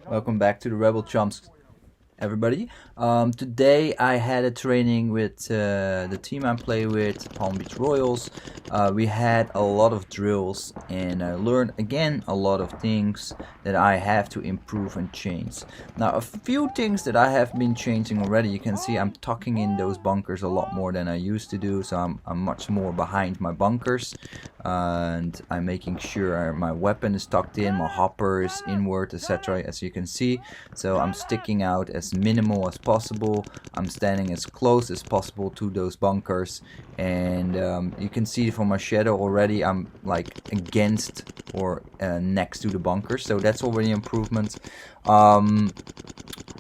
Welcome back to the Rebel Chumps, everybody. Today I had a training with the team I play with, Palm Beach Royals. We had a lot of drills and I learned again a lot of things that I have to improve and change. Now a few things that I have been changing already. You can see I'm tucking in those bunkers a lot more than I used to do, so I'm much more behind my bunkers. And I'm making sure my weapon is tucked in, my hopper is inward, etc. as you can see. So I'm sticking out as minimal as possible. I'm standing as close as possible to those bunkers, and you can see from my shadow already I'm like against or next to the bunkers, so that's already improvement.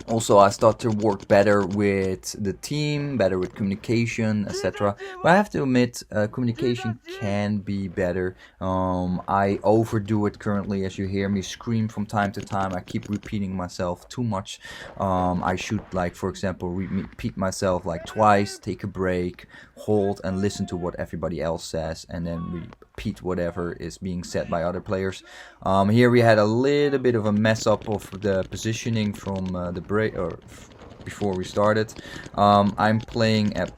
Also, I start to work better with the team, better with communication, etc. But I have to admit, communication can be better. I overdo it currently, as you hear me scream from time to time. I keep repeating myself too much. I should, like, for example, repeat myself like twice, take a break, hold, and listen to what everybody else says, and then repeat whatever is being said by other players. Here we had a little bit of a mess up of the positioning from the break or before we started. I'm playing at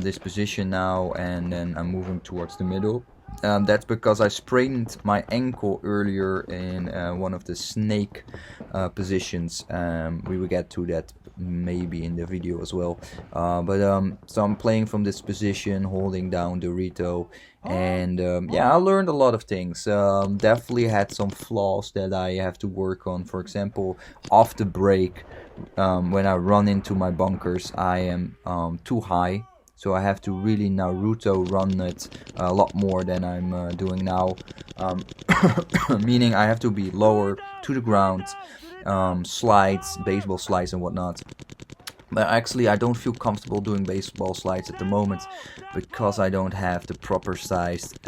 this position now, and then I'm moving towards the middle. That's because I sprained my ankle earlier in one of the snake positions. We will get to that maybe in the video as well. So I'm playing from this position, holding down Dorito, and yeah, I learned a lot of things. Definitely had some flaws that I have to work on. For example, off the break, when I run into my bunkers, I am too high. So I have to really Naruto run it a lot more than I'm doing now. Meaning I have to be lower to the ground, slides, baseball slides and whatnot. But actually I don't feel comfortable doing baseball slides at the moment because I don't have the proper sized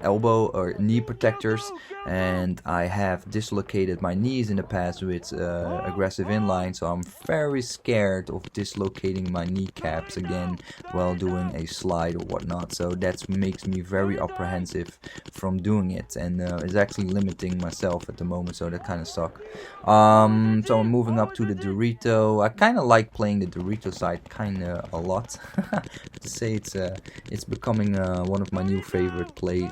elbow or knee protectors, and I have dislocated my knees in the past with aggressive inline, so I'm very scared of dislocating my kneecaps again while doing a slide or whatnot. So that makes me very apprehensive from doing it, and it's actually limiting myself at the moment, so that kind of sucks. So I'm moving up to the Dorito. I kind of like playing the Dorito side kind of a lot. To say it's becoming one of my new favorite play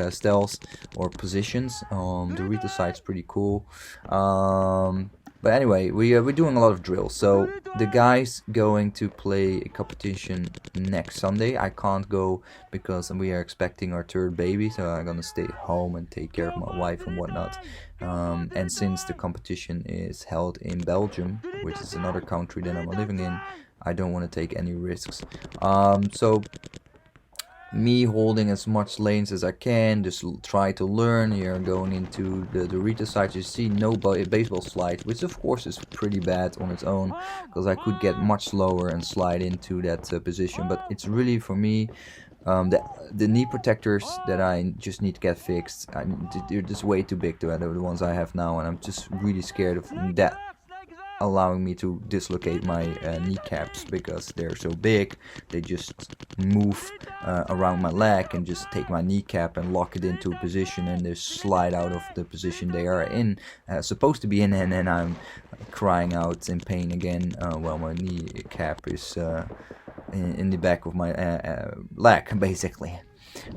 styles or positions. Dorito side's pretty cool. But anyway, we're doing a lot of drills. So the guys going to play a competition next Sunday. I can't go because we are expecting our third baby, so I'm gonna stay home and take care of my wife and whatnot. And since the competition is held in Belgium, which is another country that I'm living in, I don't want to take any risks. So me holding as much lanes as I can, just try to learn. Here going into the Dorito side, you see no baseball slide, which of course is pretty bad on its own, because I could get much slower and slide into that position. But it's really, for me, the knee protectors that I just need to get fixed. They're just way too big to the ones I have now, and I'm just really scared of that allowing me to dislocate my kneecaps, because they're so big. They just move around my leg and just take my kneecap and lock it into a position, and they slide out of the position they are in, supposed to be in, and then I'm crying out in pain again while my kneecap is in the back of my leg, basically.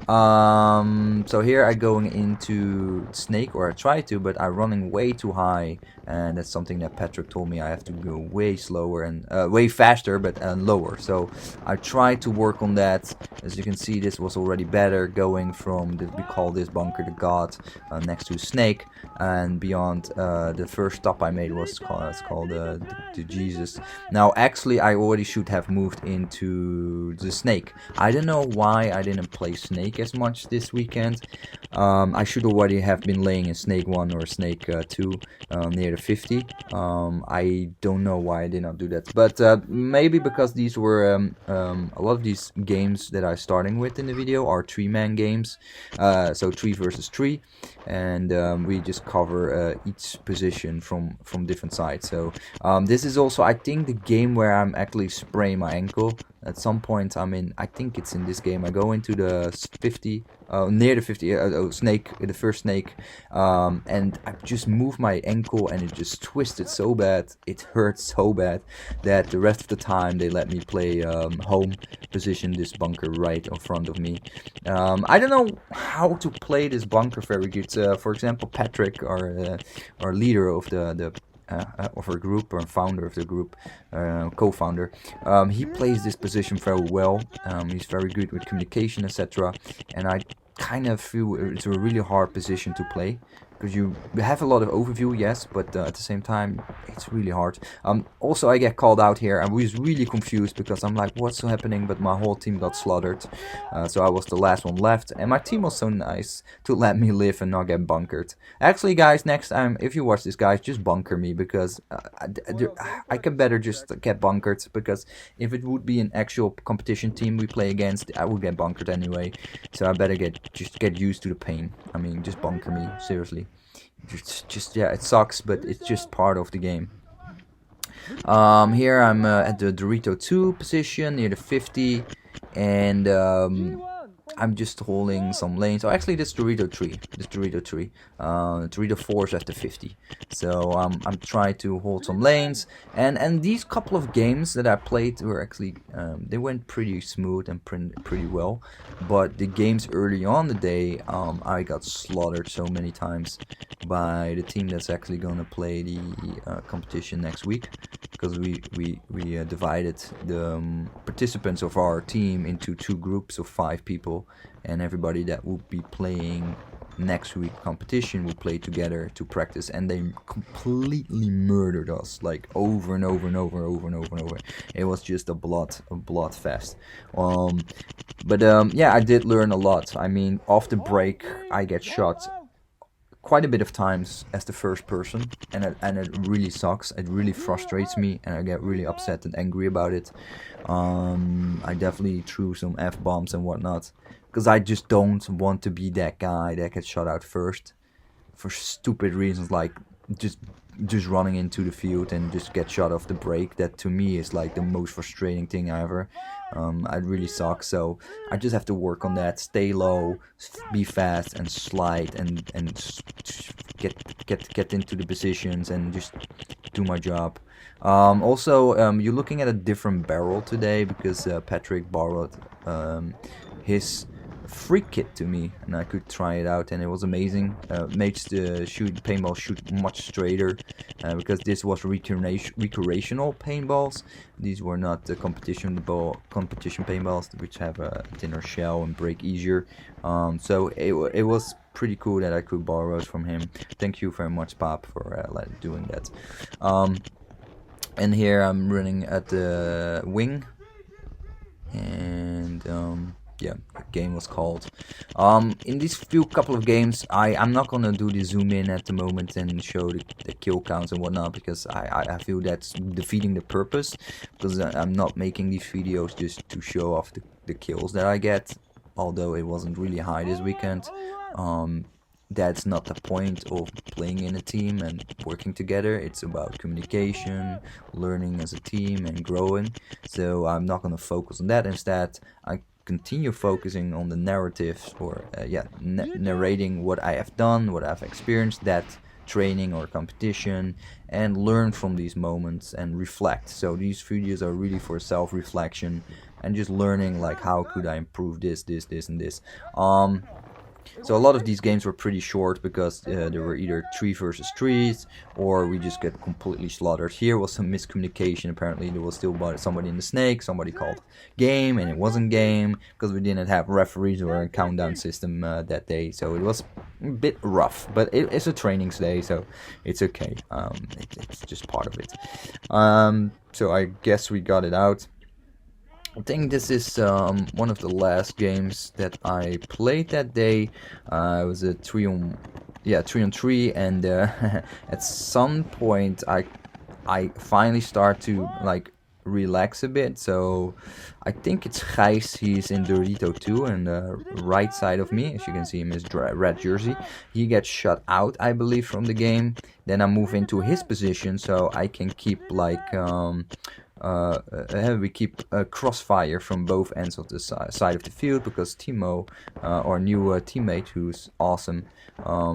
So here I going into snake, or I try to, but I'm running way too high, and that's something that Patrick told me I have to go way slower and way faster, but lower. So I try to work on that. As you can see, this was already better, going from we call this bunker the God next to snake, and beyond the first stop I made was called the Jesus. Now actually I already should have moved into the snake. I don't know why I didn't play snake as much this weekend. I should already have been laying in snake 1 or snake 2 near the 50. I don't know why I did not do that, but maybe because these were a lot of these games that I'm starting with in the video are 3-man games, so 3 versus 3, and we just cover each position from different sides. So this is also, I think, the game where I'm actually spraying my ankle. At some point, I think it's in this game, I go into the 50, near the 50, snake, the first snake, and I just moved my ankle and it just twisted so bad, it hurt so bad, that the rest of the time they let me play home position, this bunker right in front of me. I don't know how to play this bunker very good. For example, Patrick, our leader of the of our group, or founder of the group, co-founder, he plays this position very well. He's very good with communication, etc. And I kind of feel it's a really hard position to play, because you have a lot of overview, yes, but at the same time it's really hard. Also, I get called out here. I was really confused because I'm like, what's happening? But my whole team got slaughtered, so I was the last one left, and my team was so nice to let me live and not get bunkered. Actually, guys, next time if you watch this, guys, just bunker me, because I can better just get bunkered, because if it would be an actual competition team we play against, I would get bunkered anyway. So I better just get used to the pain. I mean, just bunker me, seriously. Just yeah, it sucks, but it's just part of the game. Here I'm at the Dorito 2 position near the 50, and I'm just holding some lanes. Oh, actually, this Dorito 3. This Dorito 3. Dorito 4 is at the 50. So I'm trying to hold some lanes. And these couple of games that I played were actually, they went pretty smooth and pretty well. But the games early on the day, I got slaughtered so many times by the team that's actually going to play the competition next week. Because we divided the participants of our team into 2 groups of 5 people, and everybody that would be playing next week competition would play together to practice, and they completely murdered us, like over and over and over and over and over and over. It was just a blood fest. Yeah, I did learn a lot. I mean, off the break I get shot quite a bit of times as the first person, and it really sucks. It really frustrates me, and I get really upset and angry about it. I definitely threw some F-bombs and whatnot, because I just don't want to be that guy that gets shot out first for stupid reasons, like just running into the field and just get shot off the break. That to me is like the most frustrating thing ever. It really sucks. So I just have to work on that. Stay low, be fast, and slide, and get into the positions and just do my job. Also, you're looking at a different barrel today, because Patrick borrowed his free kit to me, and I could try it out, and it was amazing. Makes the paintball shoot much straighter, because this was recreational paintballs. These were not the competition paintballs, which have a thinner shell and break easier. So it was pretty cool that I could borrow it from him. Thank you very much, Pop, for doing that. And here I'm running at the wing, and yeah, the game was called. In these couple of games, I'm not gonna do the zoom in at the moment and show the kill counts and whatnot, because I feel that's defeating the purpose, because I'm not making these videos just to show off the kills that I get, although it wasn't really high this weekend. That's not the point of playing in a team and working together. It's about communication, learning as a team, and growing. So I'm not going to focus on that. Instead, I continue focusing on the narrative, or narrating what I have done, what I've experienced, that training or competition, and learn from these moments and reflect. So these videos are really for self-reflection and just learning, like, how could I improve this, and this. So a lot of these games were pretty short, because there were either 3 versus 3s, or we just get completely slaughtered. Here was some miscommunication. Apparently there was still somebody in the snake, somebody called game, and it wasn't game, because we didn't have referees or a countdown system that day. So it was a bit rough, but it's a training day, so it's okay. It's just part of it. So I guess we got it out. I think this is one of the last games that I played that day. It was a 3-on-3, and at some point I finally start to like relax a bit. So I think it's Gijs. He's in Dorito 2, and the right side of me, as you can see him, is red jersey. He gets shut out, I believe, from the game. Then I move into his position, so I can keep like we keep crossfire from both ends of the side of the field, because Timo, our new teammate, who's awesome,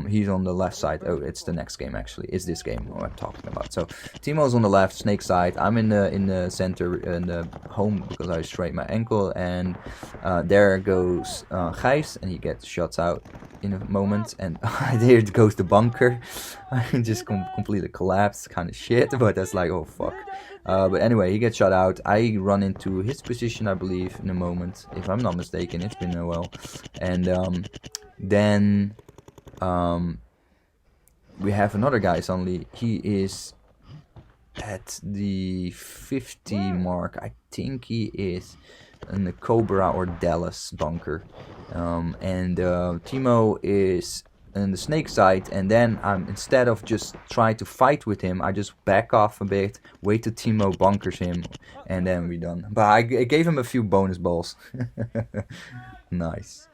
he's on the left side. Oh, it's the next game actually. It's this game I'm talking about. So Timo's on the left, Snake side. I'm in the center, in the home, because I strained my ankle, and there goes Gijs, and he gets shots out in a moment, and there goes the bunker. I just completely collapsed, kind of shit, but that's like, oh fuck. But anyway, he gets shot out. I run into his position, I believe, in a moment, if I'm not mistaken. It's been a while. And then we have another guy suddenly. He is at the 50 mark. I think he is in the Cobra or Dallas bunker. And Timo is in the Snake side, and then instead of just trying to fight with him, I just back off a bit, wait till Timo bunkers him, and then we're done. But I gave him a few bonus balls. Nice.